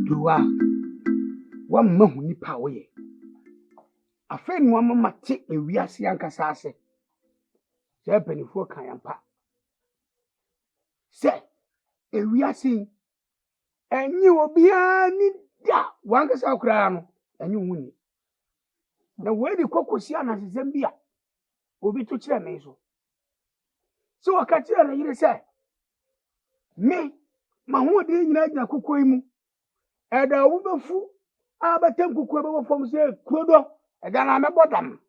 Dua, one mahuni power. A friend one mamma take a wias yanka sassy. Say penny for Kayampa. Say, a wiasing, and you will be any da one cassa crown, and you win. The way the cocosiana is Zambia will be to Chinazo. So I can't tell you, say, me, my whole day in a cuckoo. And a woman fool, but ten cuckoo from say, Kudo, and then I'm a bottom.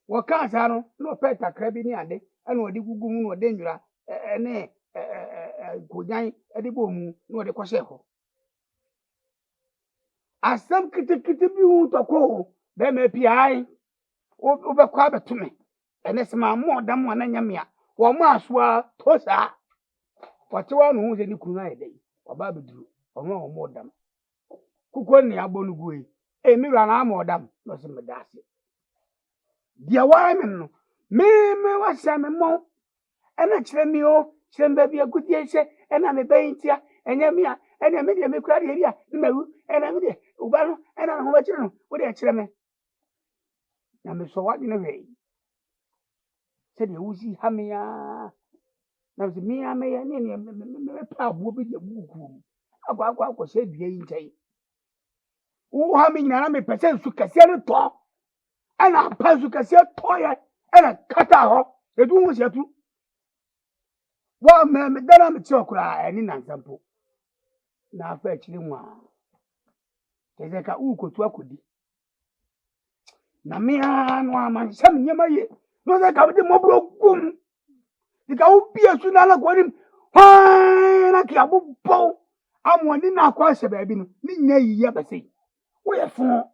What can't I know? No pet a crabbing and what the Gugu or danger, and good night at the boom, nor the Coseco. As some kitty to call, there may be I over quabber to me, and it's my more than one and yamia, or Maswa, Tosa. What one who's any kunai day, or Baby Drew. Or more dam. Kukoni abonugui, a mirror armor dam, was in Medassi. Dear woman, me was some more, and I tell me, oh, send baby a good year, and I'm a baintia, and Yamia, and a medium crowd here, no, and I'm there, Ubano, and I'm what you know, what I tell me. Now, so what in a way? Said the Uzi Hamia. Now, the me, I may, and a will be the book. Agua said the ain't. Oh, how many army percent to Cassiano talk? And I pass to Cassiano toy and a cut out. The doom was your two. Well, ma'am, then I'm a chocolate and in example. Now, fetching one. There's a uko to a kudi. Namia, no man, some yamaye. No, that come the mobile goom. The cow be a sunala got him. Why, like a bow. I'm one in our course, baby. Nay, ever say. Wherefore?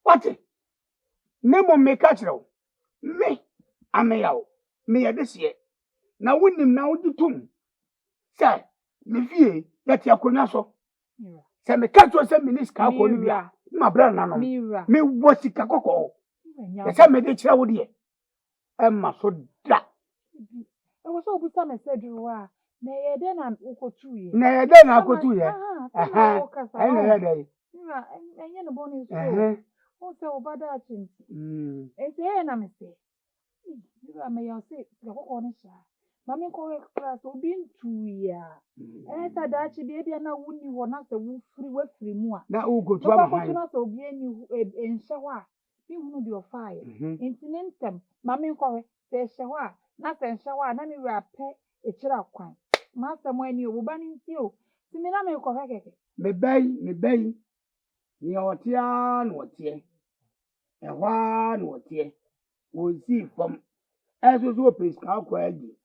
What? Nemo make catch me. I may out. Me at this year. Now, win him now the tomb. Sir, me fear that you could not so. Say, me catch was 7 minutes, Calconia. My brother, me was it a cocoa. The same made it out here. Emma so that. I was all the time I said you are. Nay, then I'm uko to you. Nay, then I'll go to you. I know that. And you're born in also about that. It's here, and I'm say. You may say, the whole honest. Mammy correct class will be in 2 years. And I said that she baby and I wouldn't want us to free more. Now, who go to us or be in shower. You will be your fire. Intinentem, Mammy correct, say shower, nothing shower, none of your pet. A child quite. Master, when you will ban in you, to me, I may correct it. Me bay, your tian, what ye? And one, what ye? We'll see from as was open, how quiet you.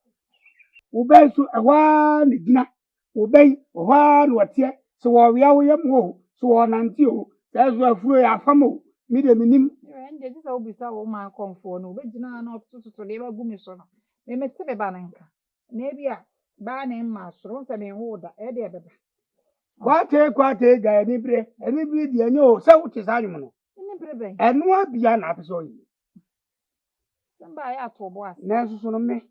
Obey so a one, dinner, obey one, what ye? So we are more, so on until that's where free our family, medium in and this will be so my comfort, no, but not to labor gumison. They may say a bananka. Maybe a banning master, I mean, order, Eddie. Quite a any bread, the no, so which is animal. And what be an episode? Somebody at all was Nelson on me.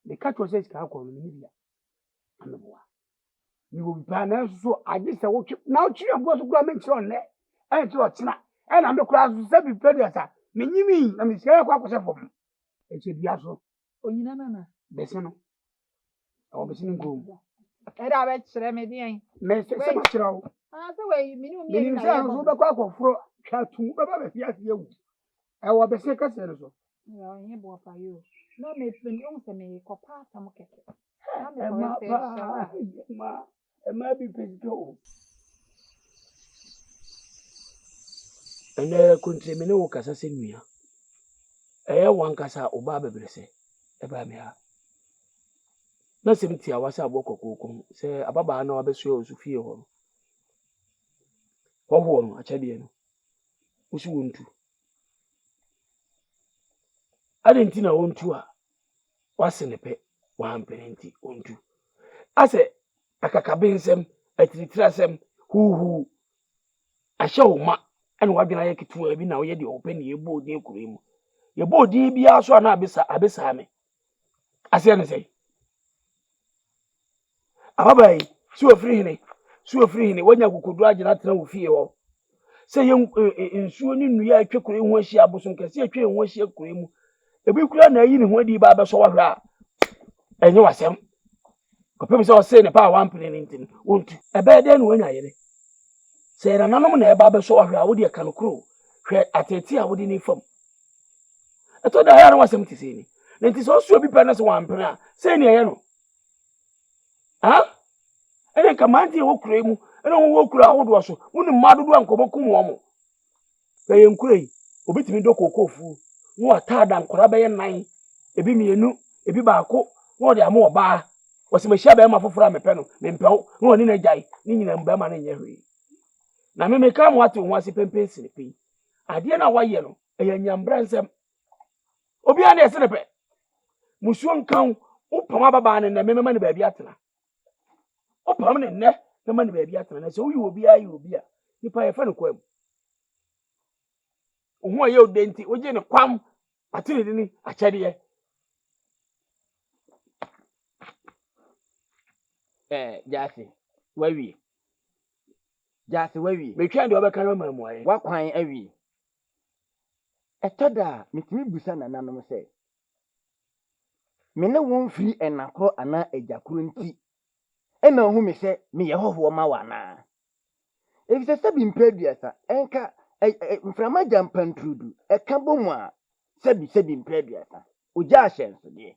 The cat was a calcul in the media. And the boy. You will be planning so I guess I will keep now. Children was gramming on there. And to a snap. And I'm the class to 7 predators. Meaning, I'm the share of for me. It should be also. Oh, you know, Bessano. I was in room. And I bet Seremedian. Mr. Samacho. Ah, the way you Meaning, I was over quack for two about you. I was a second citizen. Well, you bought for you. No, make them young to me, copper, some cat. It might be physical. And there couldn't me no casa in me. One casa or Baba Bresse, about me. Nothing tea, I was a walk of say a baba no other shows to feel. Or one, a champion. Which you want to. I didn't know on tour. What's in the pet? 1 penny on 2. I said, a cacabin a tritrasem, who I show ma, and what can I get to every now yet open your board near cream. Your board be also an abyssame. I say, Ababai, So free hini wanya kukudu agina tena wo fie ho. Se ye nsuo ni nnua atwekure ho ahia abosom kese atwe ho ahia kure mu. Ebi kura na ayi ne ho adi ba beso wa hwe a. Enye wasem. Kopem se o se ne pa wampene ni ntin. Wontu. Ebe de no wanya yere. Se na nanom na eba beso wa hwe a wo de kanokro. Hwe ateti a wo de ni fam. Eto da ya no wasem tisi ni. Nti so suo bi pe na se wampene a. Se ne ye no. Ha? Ene kamanti wo kure mu. Ene wo kura ahodo so. Woni madodo ankobokum wo mo. Be ye nkure. Obitimi dokokofu. Wo atada nkora be ye nan. Ebi mienu, ebi baako. Wo de amo oba. Wosimehia be ma foforo amepe no. Mempew. No ni na jai. Ni nyina mba ma na nye hwe. Na me meka mo ate ho ase pempen sinipi. Ade na waye no. Eya nyambra nsem. Obi a na ese ne pe. Musuo nkan. Upama baba ne na memema ne ba bi atena. Opam ne nne na ma ne ba bi atena na se wo yi obi ayi obi a nipa ye fa ne kwam ohu aye odenti oje ne kwam atene ni achade ye Jase wawie metwa de obeka no mamu aye wakwan awie etoda mitimi busa nananom se me ne won firi enakro ana ajakro nti ena hu me se me ye hoho ma wana efise sabi mpeduasa enka mframa jampantrudu eka bomu a sabi mpeduasa oja ahyenso de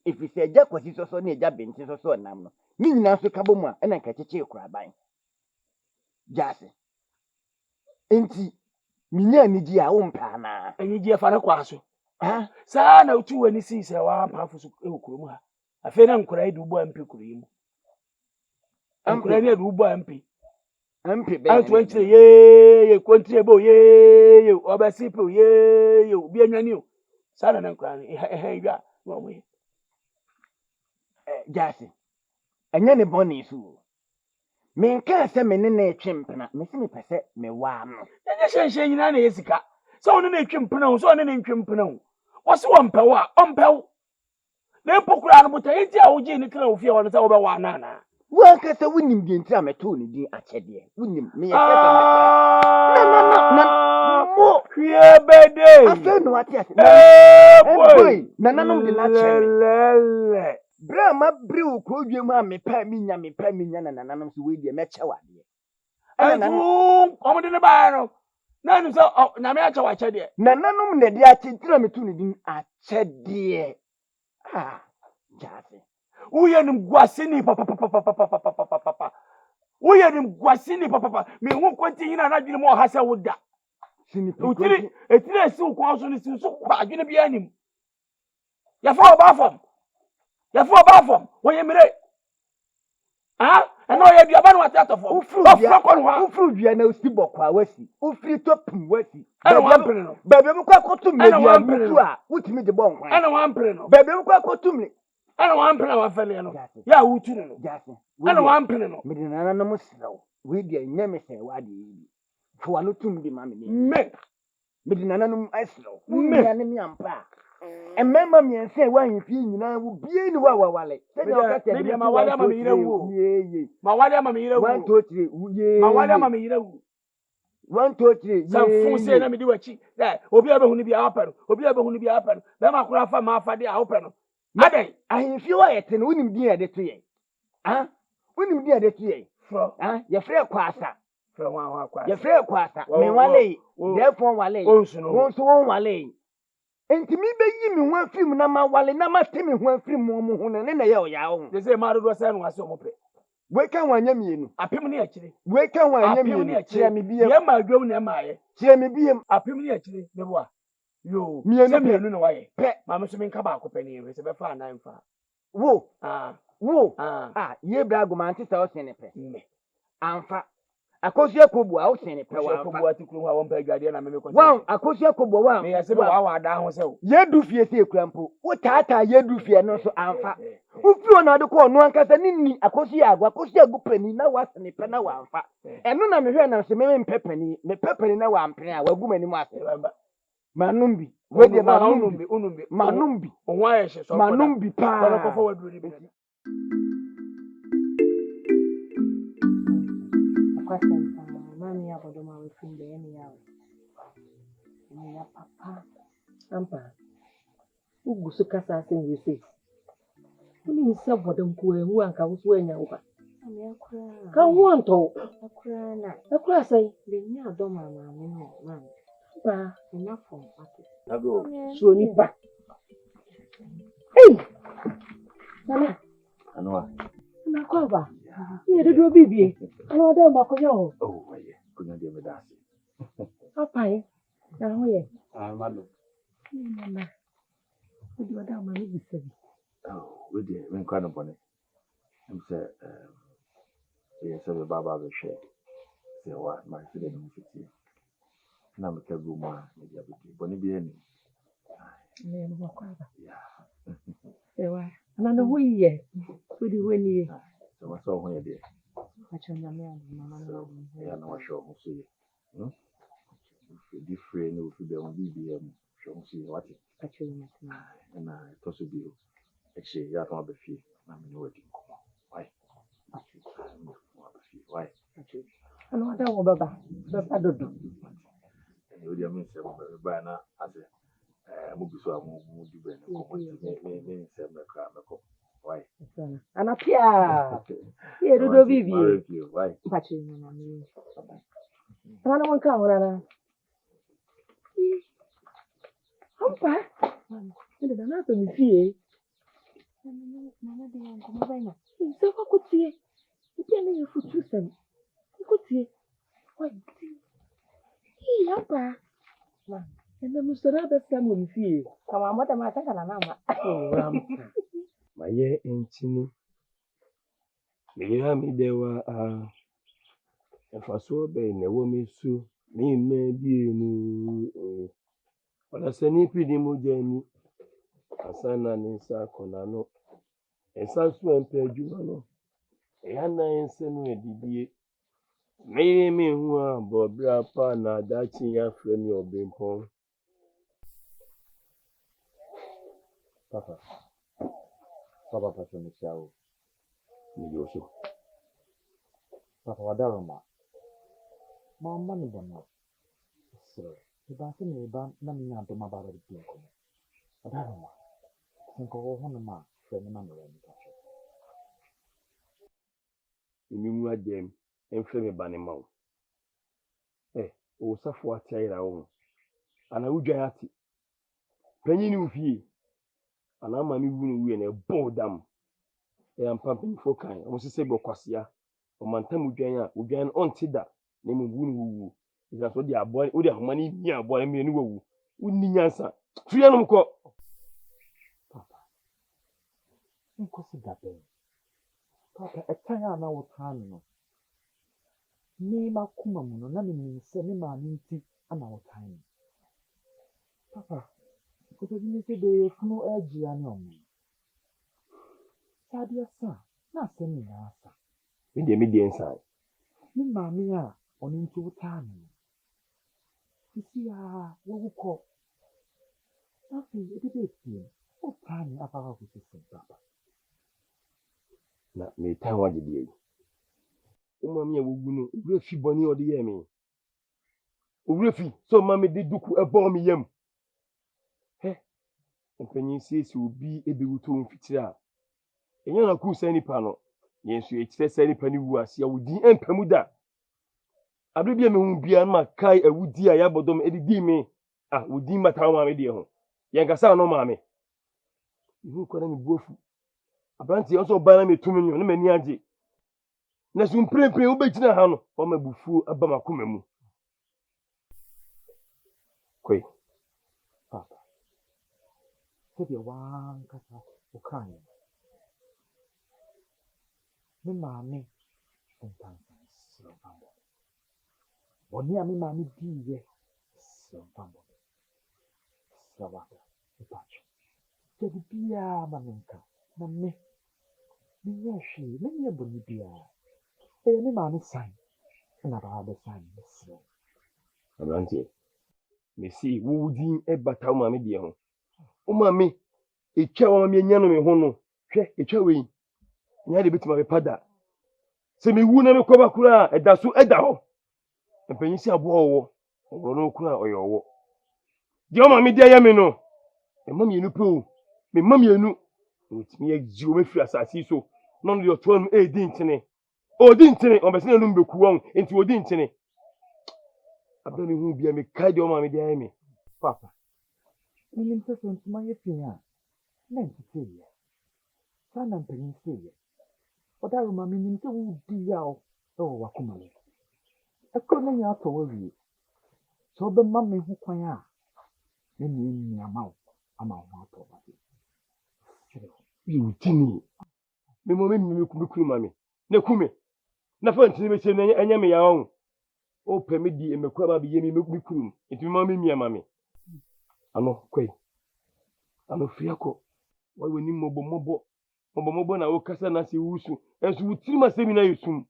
efise eja kwasi soso na eja benti soso nam no ni nyina so ka bomu a ena nka cheche kuraban Jase enti minya niji a wo mpa na aniji afa na kwa so ha saa na utu wani si se wa pa afuso ekuru mu ha afi na nkura idu bo ampi kuru yi mu nkura ni edu bo ampi be antu enchire ye kontre bo ye obasipe ye obi anwani o saa na nkura ni ira no mo Jase anya ne boni su me nka se me ne na etwempena me se me pese me wa no enye hyenhye nyina na yesika so one na etwempena o so one na ntwempena o wo se wo mpew a ompew na epokura no buta enti a woji ni kra ofie wono se wo be wa na na wa ka se wonim de enti a meto ni din achede wonim me ye se na mo hwie bede afa no ati ase boy nananom de na chere lele Brama brew krodwe mu a mepa minya na nananom so we de meche wade azu omde ne ba no na nu so na me acha wache de nananom na de achentira meto ni din achede Jase uye nim gwasini papa uye nim gwasini papa me hu kwenti hina na dwene mo hasa woda sini utiri etire esi ukwa so ni si so kwa adwene bia nim ya fa oba fam wo ye mere eno ye bia ba no wate atofo ufru bia na osi bokwa wasi ufri topum wasi bebe mu kwa kotum le bia mutu a wutimi de bon kwan ana wampere no bebe mu kwa kotum le ana wampere wa fele no ya wuturu no Jase ana wampere no me de nananom sraw we de nyame se wade yi fo anu tum di ma me me de nananom asraw me ne mi ampa emema mi ense wa himfi nyina wo bie ni wa wale se de okate de ma wale ama me yire wu ma wale ama me yire wu 1 2 3 uye ma wale ama me yire wu 1 2 3 sa fu se na me di wachi obi abehu ni bia afa no be ma kura fa ma afa de a opa no adai ahimfi wa yete no unim din ade to ye unim din ade to ye ye frɛ kwasa frɛ wa kwasa ye frɛ kwasa me wale therefore wale won wale enti mi beyi mi ho afim na ma wale na ma temi ho afim mo ho ne na ye o ya ho de se ma do se no ase o mo pe we kan wanya mienu apem ne akire we kan wanya mienu kire mi biye ye ma dwom na ma ye kire mi biye apem ne akire ne bo a yo mienu no wa ye ma me so me nka ba akopɛ ne ye se be fa anan fa wo ye bra gomanti sa o se ne pe amfa akosu ekobu a o se ne pe wa amfa akobu atikuru ha won pa adwade na me ko wa akosu ekobu wa me yase be wa da ho se o ye du fie se ekrampo wo taata ye du fie no so amfa ufiro na de ko no ankasa ninni akosu ya agwa akosu agu pani na wa se ne pe na wa amfa eno na me hwe na se me mpepani me pepani na wa ampene a wagu mani mu ase manumbi we de manumbi onwa ye hye so manumbi pa ko ko fa waduru ni bi kwasem mami ya bodo ma we finde eni ya. Ni ya papa. Ampa. Ugusu kasa ase wese. Oni nsa bodam ko ehu anka wo so anya wo ba. Ami akura. Ka wo anto. Akura na. Akura sai de ni adom ama me no man. Ba ina fom ate. Ago. So ni ba. Hey. Nana. Anwa. Na kwa ba. Ni de do bibi. Ana oda ba ko yo. Oh, yeah. Kunya de medasi. Papa e. Na ho ye. Malo. Nana. Odi oda ma ni bisabi. Oh, we did. When kind of bonnet. I'm say, yes, the Baba will share. Say what my feeling is here. Now, we can go more. Maybe I'll be bonny be any. Yeah. Ewa. Ana no hu ye. Odi weni. So what's all when you're there? Acha nyame mama no. Yeah, no, sure. We'll see you. Different, no, if you be show see what it. Acha nyame. And I toss a bill. Actually, you have to be free. I'm waiting. Why? Why? Ano ada wo baba. Baba dodo. And you would mean some by now as a movie so I won't do better. Me say me cry me come. Why? Ana pia. Ye dodo bibi. Why? Pachi na mi. Ana won ka ora na. Ampa. Ndio na to mi fie. Nana de yanko mabana. Nse kwa kutie. Pia na yefutu sem. Kutie. Why? Ampa. Enda musora be sam mi fie. Kama mota ma taka na mama. Maye entini. Mira mi dewa efaso be na wo mi su. Mi me bi enu. Ola seni pidi mo je ni. Asana ni sa kona no. Esa su empe adwuma no. Eya na ense no edidie. Mi hu a bobra pa na dachi ya frame obempon. Papa. Papa passion me chao. Mi yoso. Papa wadaroma. Mama ni bona. So, iba se ni iba na mi na to mabara di pinko. Wadaroma. Sinko ho hono ma frame na no ni passion. Imi mu adem enfre me bane mawo. O safo atiira wo. Ana udwan ati. Panyini ufie. Ana ama mi wunu wie na bodam. Ampampi fokan. O se se bokwasea. O mantam udwan onti da. Na mu wunu wu. Isa so di abo, o di ahoma ni mi abo na mi ni wu. Unni nyansa. Tuya no mko. Papa. Nko si dabe. Papa, etanya na wotano no. Ni makuma muno na ni se ni ma nti ana wotano. Papa, ko ni se de funu eji ani omo. Sadia sa, na se ni na asa. Mi de inside. Ni ma mi a oni nti wotano. Isi a wo ko. Afi ede fi. Wotano apara ko se papa. Na me tan wa gidi. O ma mi awugu no, owura fi boni odi ye mi. Owura fi so ma me de duku ebo mi yam. Mpanyin sisi obi ebewuto mfitira. Enya na ku sani pa no. Yensu ekire sani pa ni wu ase a wudi empamu da. Abre bia me hu bia na kai awudi a ya bodom edidi mi. Wudi mata ma me de ho. Yen kasa no ma me. Ihu ko na mi buofu. Abranti also ba na metumi nyo na mani age. Na so mprempren wo begina ha no, o mabufu aba makoma mu. Koi. Papa. Sebi wan kasa ukanye. Mi mami ntanta silvambo. Boni a mi mami diye silvambo. Sawata ipacho. Sebi bia maminka na me. Niyeshi, menye boni bia. Mi mami san. Na ba be san silo. Abranti. Me si wudi ebata o ma me de ho. O ma me etwa o ma me nya no me ho no. Hwe etwa we. Nya de betima be pada. Se me wu na me koba kura eda so eda ho. Mpanyin si abo wo. Oro no kura oyo. Di o ma me dia ya me no. E ma me enu pe o. Me ma me enu. Otimi ye ji o me fi asasi so. No no yo to no e di ntene. O di ntene, o be se no mbeku won. Enti o di ntene. Abda me hu bia me kai di o ma me dia ya me. Papa. Minim se so ntuma ye fi ya. Na ntise ye. Sana mpanyin se ye. Oda ma minim se wo di ya o. O wakoma le. Ekro na ya to wawie. So be ma me hu kwan a. Na ni ama wo ato ba. You tini. Me mo me kuru mami. Na kume. Na fa ntini me che na anya me ya won. O pe me di me kwa ba bi ye me kuru. Enti me ma me mia mami. Ano kwai. Ano fiako. Wa woni mobo na o kasa na se wusu. Enso wutiri ma se mi na yesum.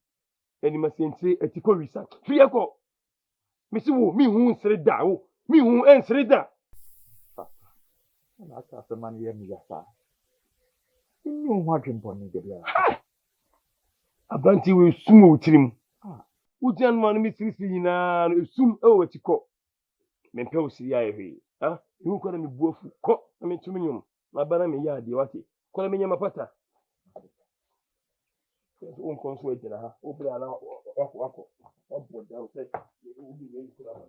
Eni ma se nti etiko wisa. Fiako. Me si wo mi hu nsere da wo. Mi hu ensere da. Na asa man ye mi ya sa. Inu ho adwempo ni de bia. Abanti we sum wo tirim. Ujan man mi sirisi nyina sum e wo tiko. Me pe wo siri aye hwe. Ha? Ihu kwa na me buafu. Ko na me tumi nyum. Na bana me ya de wate. Ko na me nyama pata. On konso e jina ha. O bra na wako. Obo da o se. Ubi me kura ba.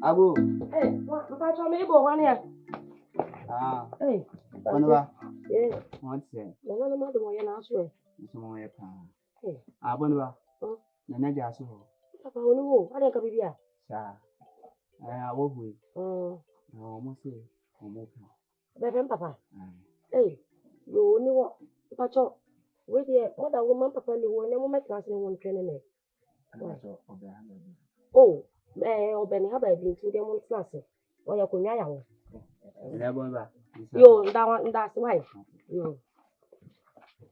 Abu. Mpacho me ibo wan ya. Ono ba? What's that? No ma do ya na so. So mo ya pa. Abon ba? Na na ja so ho. Papa onu wo, ada ka bibia. Sa. Awo bu. Na o mo se, o mo pa. Bebe papa. Yo ni wo. Mpacho. We dey, mo da wo man papa ni wo, na mo metra se ni won twene ne. Oh, obeni ha ba bi nti de mo ntna se. O ya konwa ya wo. Abon ba? Yo, nda se why? Yo.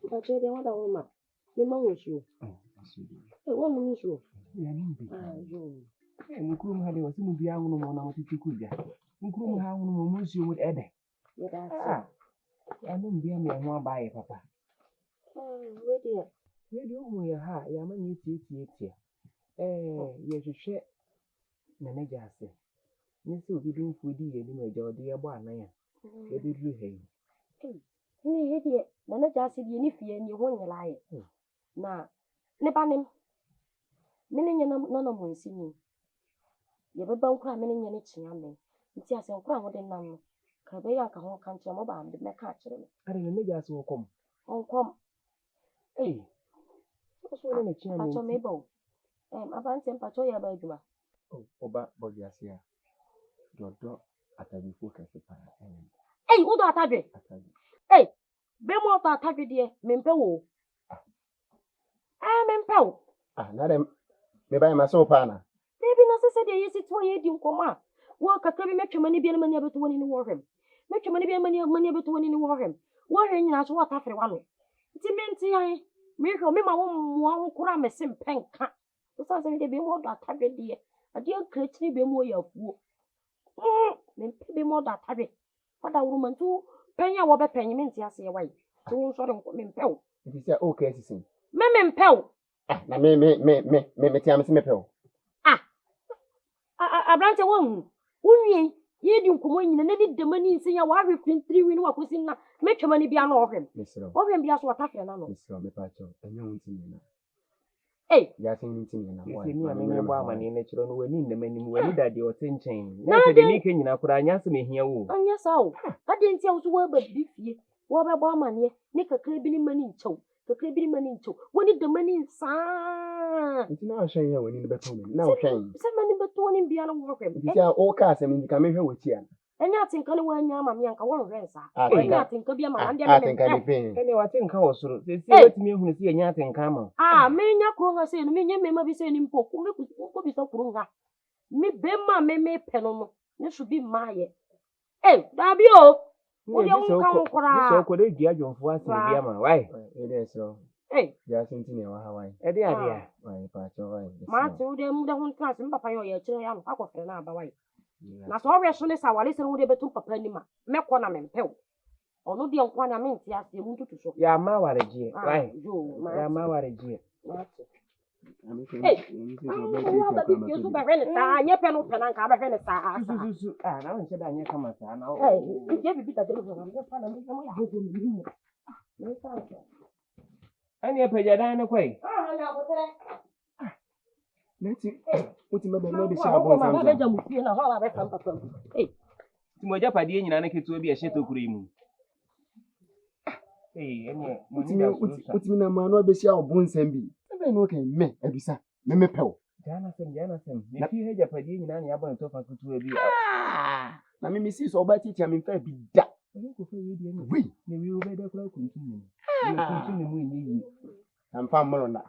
Mpacho de mo da wo ma. Ni ma wo shi o. Wo mu shi o. Ya ni bi. Yo. Mukuru ha de wasi mu bia hunu mo na mo titiku bia. Mukuru ha hunu mo mu shi o mu ede. Ya da. Ya ni bia me ho abaye papa. We dey. We dey ho ya ha, ya ma ni tie. Ye hwehwe na na jase. Ni se obi dun fu di ye ni ma ja ode ye bo anan ya. E bi dru he. Ni ye dey, na jase di ni fie ni ho nyela ye. Na ne banim. Mene nyana na mo nsini. Ye beba nkura mene nyane chia me. Nti ase nkura ho de nan no. Ka be ya ka ho kan che mo ba me ka kire me. Are ne jase wo kom. Onkom. So ne chia me. Pacho me bo. Abante pacho ya ba aduma. Oba bodiase ya. Dodo atabi fo ka se pa. Udo atadwe. Be mo to atadwe de mempe wo. Mempe wo. Na dem me ba ma so pa na. Debi na sese de yesi to ye di nkoma. Wo kakra bi metwema ni bi na mani abeto woni ni wo hwem. Metwema ni bi mani abeto woni ni wo hwem. Wo hwem nyina so wata fere wano. Nti menti yan. Me hwe me ma wo mo wo kura me se mpenka. So sa se de bi mo do atadwe de. Ade ankretiri be mo yafuo. Mempe be mo do atadwe. Fada wuru mantu penya wo be penyi menti ase ye wai. So wo so de mempe wo. It is okay sisin. Me mempe wo. Na me tiam se me pe o. Abrante won wunwie ye di nkomo nyina na di demani nsin ya wa hwefin 3 wi no wakosi na metwema ni bia na ohwem ohwem bia so watafre na no misro me pa cho enye wonti ni na ya sin nti ni na wa ni ame me bo amane na kiro no wani ndem anim wani dade o tenchen na se de ni ke nyina kura anya se mehia wo anya sawo ade nti awso wa ba bi fie wo ba bo amane ni kakra bi ni mani nchew kakra bi ni mani nchew woni demani nsa nti na hwen ya wani beto me na hwen se mani beto woni bia na wo hwem nti ya o ka se me ndika me hwe wati an enya atinka ne wanya ama me anka won hwen sa enya atinka bia ma ande me atinka ni pen ene watinka wo soro se watimi ehunu se enya atinka ma me nya kro nga se no me nya mema bi se ni mpo ko bi sa kro nga me be ma me pe no no ne so bi maaye da bi o wo de un kan kra so ko de dia jonfo ase bia ma wai e de so Hey, just in your Hawaii. ade ade. Why, Pacho? Ma te wo dem da ho class papa yo ye kire ya no akofre na aba wai. Na so we so ne sa wale se wo de betum papa ni ma. Mekọ na mempew. Ono de nko anya me ntia se mu tutu so. Ya ma waregie. Why? Yo, ma. Ya ma waregie. Hey, you so be when sa anya pe no pe na nka ba hwe ne sa. Susu. Ah, na won cheda anya kama sa na. Hey, je bi ta de no na pa na me ya ho ni ni. Me sa. Ani pejadan ne kwai. Na bo tere. Nati, uti mebe no be Sha sha bon ma sam. be jamu fie na ho ba be sam papa. Hey, Ti mo japade nyina na keto bi a hyeto kuro mu. Ene uti na ma no be sia obon sam bi. Ebe no kan me abisa. Me pew. Jana sem. Ne fi he japade nyina na ya bon to fa kutu bi. Na me misi so ba teacher me fa bi da. Oni ko fa yi di ni. Wi, Ne wi obe da kura kuntu ni. Ne kuntu ni mu ni yi. amfa mmro na.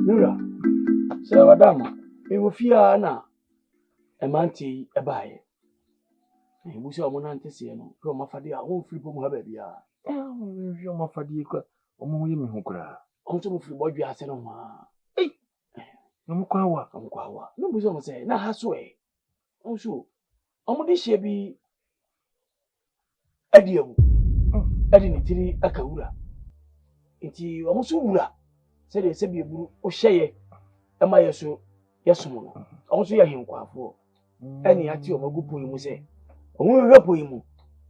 Nura. So madam, e wo fia na e manti e baaye. E busi o mo na ntese no, ko ma fade a won free pom ha ba bia. Wi o ma fadi ko o mo ye me hu kura. On to mo free bodwe ase no ma. No kwa wa. No busi o mo say na ha so e. On so. O mo de hye bi adi awu. Adi ni tiri aka wura. Nti o mo so wura. Se de se bi eburu o hyeye e ma yeso yesomo no. O so ye henkwafo. Eni ati o magupo yi mu se. O mo hwepo yi mu.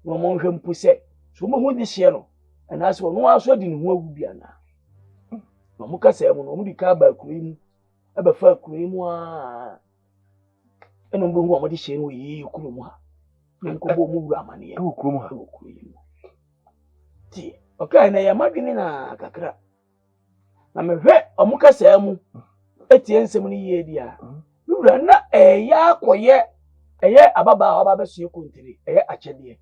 No mo hwe mpo se. So mo ho de hye no. Na so no aso di ni ho awu bia na. No mo kasa mu no mo di ka ba kuro yi mu. E ba fa kuro yi mu a. Eno mbo ho mo de hye no yi kuro mu ha. Nko bo mu wura amane ye. E wo kuro mu ha. Kuro yi mu. Ti, okay na ya madwene na kakra. Na mehwe omukasa mu etie nsem ni ye dia wura na eya akoye eye ababa aba beso ekontiri eye achede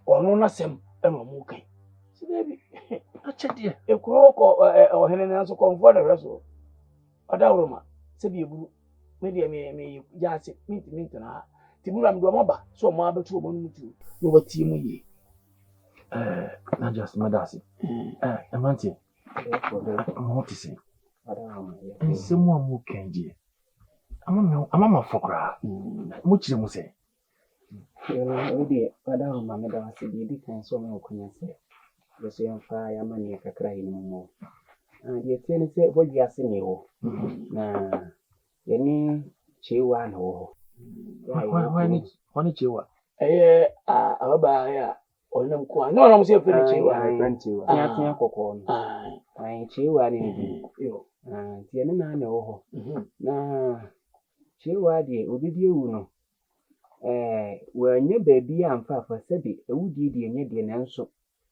onu na sem ena omukai sibebi achede ekuro ko ohene na so konfo da reso odawroma sebi eburu me dia me yase minti na tibura mdo moba so mo abetu obo nutu no wati mu ye Na just madasi. Emanti. Mo ti se. Nsemu amu kenje. Ama fokra. Mo chire mu se. Odi pada o mama da wase di kan so ma okunya se. Yeso yamfa ya mani kakra yi mu. Die tiene se boji ase ni ho. Na yeni chewa na ho. Wani chewa. eye ababa ya onam ko na onam se fere chewa Tia kokko no. Ai chewa ni bi. yo Tie ne na ho. Na chewa die obi bi ewu no. Wanye baabi amfa fa sabi ewudi die nye die nanso.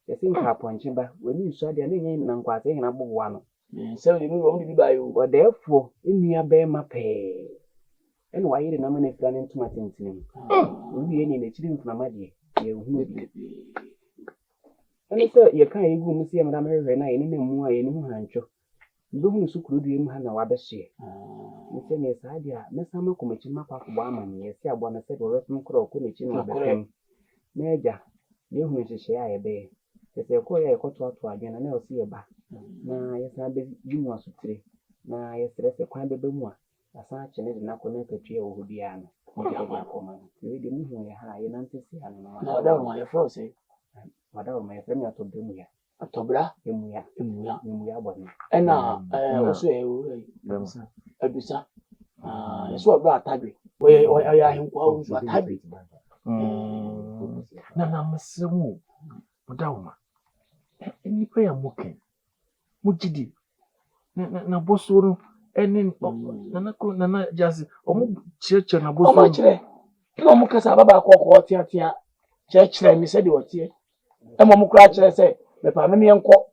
Yesi nka ponche ba wani nso de na nye na nkwase hina bowa no. se de mi wo bi ba yo Odefo enua be ma pe. Eno wa yire na ma na fira ne ntuma tintin. Obi ye na chiri mfuna de ye hu bi. Ani so ye kan egu mu se mra mehwe na ye ne mu a ye ne hu hancho. Ndo hu sukuru du emu ha na wa be hye. Nse ne sa dia na sama komachi makwa ko ama ne ye se abo na se do wetum kro ko ne chi na be fem. Na eja ye hu hyehyɛ a ye be. Sese ko ye ko to adwena na o se ye ba. Na ye sa be dimu asutire. Na ye stress kwan be mu a asa chene de na ko na katue wo bia no. Ye de mu hu ye ha ye na ntesi ha no. na da mo ye fro se Wada o me frame atobe mu ya. atobra Emu ya boni. ena oso e adusa yeso abra atadwe we ya henkwa wo so atadwe Na mesemu. Modawma. Nipa ya moken. Mujidi. Na boso no eni na jasi omo cheche na boso. o ma kire no mo kasa baba akoko tia kire mi se de otie e mo kura kire se me pa me enko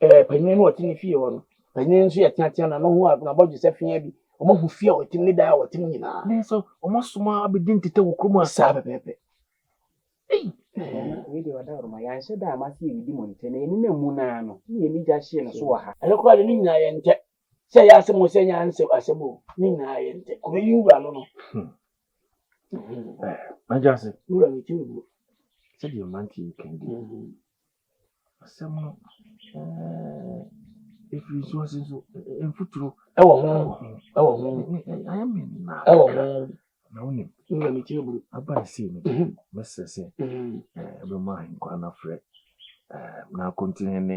panyin no otini fie wo no panyin nso ya tia na no ho na bodju se fie bi o mo hu fie otini da ya otini nyina Na so omo suma abedin tete wo kromu asa. sa pepe We de wada o ma ya hye da ma se yidi mo nte na eni na mu na no. Ni eni ja hye no so wa ha. ele ko de ni nyina ye nte se ya se mo se nya nse asemo ni nyina ye nte ko yi wura no no Na jasi. wura ni ti wu Said your monkey can do. asɛm no ɛfiri so ɔse so mfuturo ɛwɔ ho ayɛ me na ɛwɔ ho na wonim nwura me kyerɛ buru aba ne sei no mɛsrɛ sɛ ɛbɛma ahenkwa no frɛ na akɔntine ne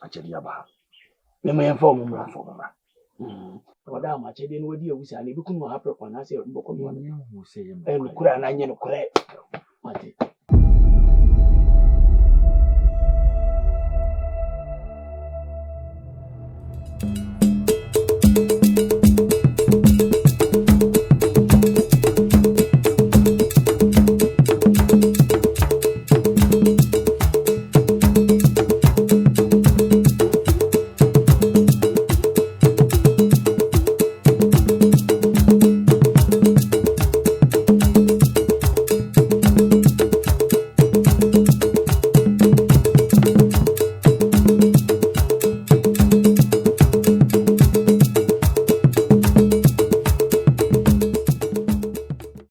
akyɛde aba ha mema yɛmfa ɔmo mmra ɔda amakyɛdeɛ no wadi awusa na ɛbɛkum wɔ ha prɛkɔ anaasɛ mbɔkɔ no ɛnyɛ hu sɛ yɛ nokora anaa nyɛ nokorɛ mate